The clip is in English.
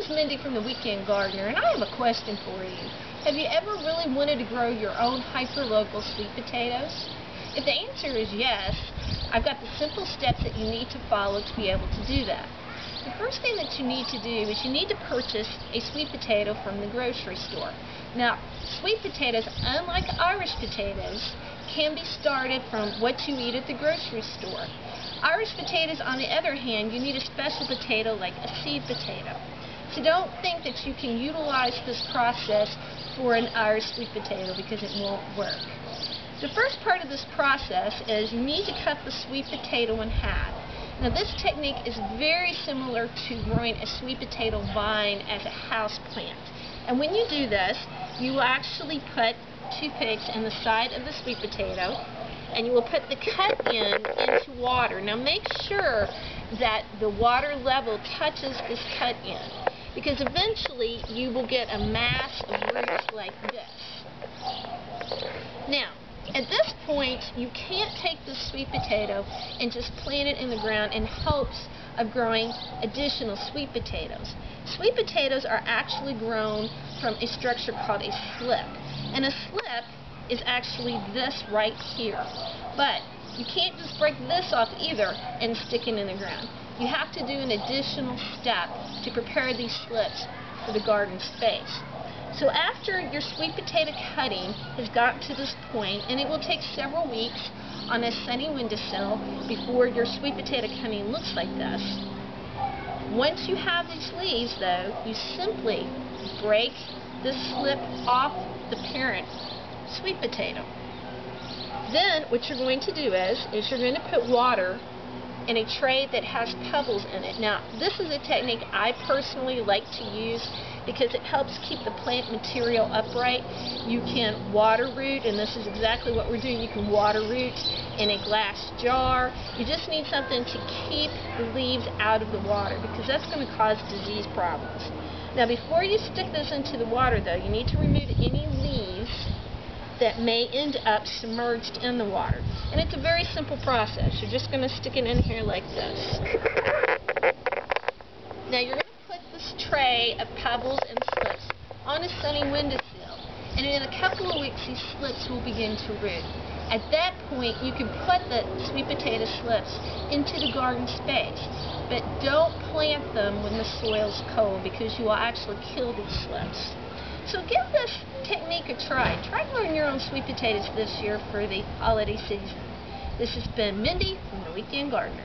is Mindy from The Weekend Gardener, and I have a question for you. Have you ever really wanted to grow your own hyper-local sweet potatoes? If the answer is yes, I've got the simple steps that you need to follow to be able to do that. The first thing that you need to do is you need to purchase a sweet potato from the grocery store. Now, sweet potatoes, unlike Irish potatoes, can be started from what you eat at the grocery store. Irish potatoes, on the other hand, you need a special potato like a seed potato. So don't think that you can utilize this process for an Irish sweet potato because it won't work. The first part of this process is you need to cut the sweet potato in half. Now this technique is very similar to growing a sweet potato vine as a house plant. And when you do this, you will actually put toothpicks in the side of the sweet potato, and you will put the cut into water. Now make sure that the water level touches this cut end, because eventually you will get a mass of roots like this. Now, at this point, you can't take this sweet potato and just plant it in the ground in hopes of growing additional sweet potatoes. Sweet potatoes are actually grown from a structure called a slip. And a slip is actually this right here. But you can't just break this off either and stick it in the ground. You have to do an additional step to prepare these slips for the garden space. So after your sweet potato cutting has gotten to this point, and it will take several weeks on a sunny windowsill before your sweet potato cutting looks like this. Once you have these leaves, though, you simply break this slip off the parent sweet potato. Then what you're going to do is you're going to put water in a tray that has pebbles in it. Now, this is a technique I personally like to use because it helps keep the plant material upright. You can water root, and this is exactly what we're doing. You can water root in a glass jar. You just need something to keep the leaves out of the water, because that's going to cause disease problems. Now, before you stick this into the water, though, you need to remove any leaves that may end up submerged in the water. And it's a very simple process. You're just going to stick it in here like this. Now you're going to put this tray of pebbles and slips on a sunny windowsill. And in a couple of weeks these slips will begin to root. At that point you can put the sweet potato slips into the garden space. But don't plant them when the soil's cold, because you will actually kill these slips. So give this technique a try. Try growing your own sweet potatoes this year for the holiday season. This has been Mindy from The Weekend Gardener.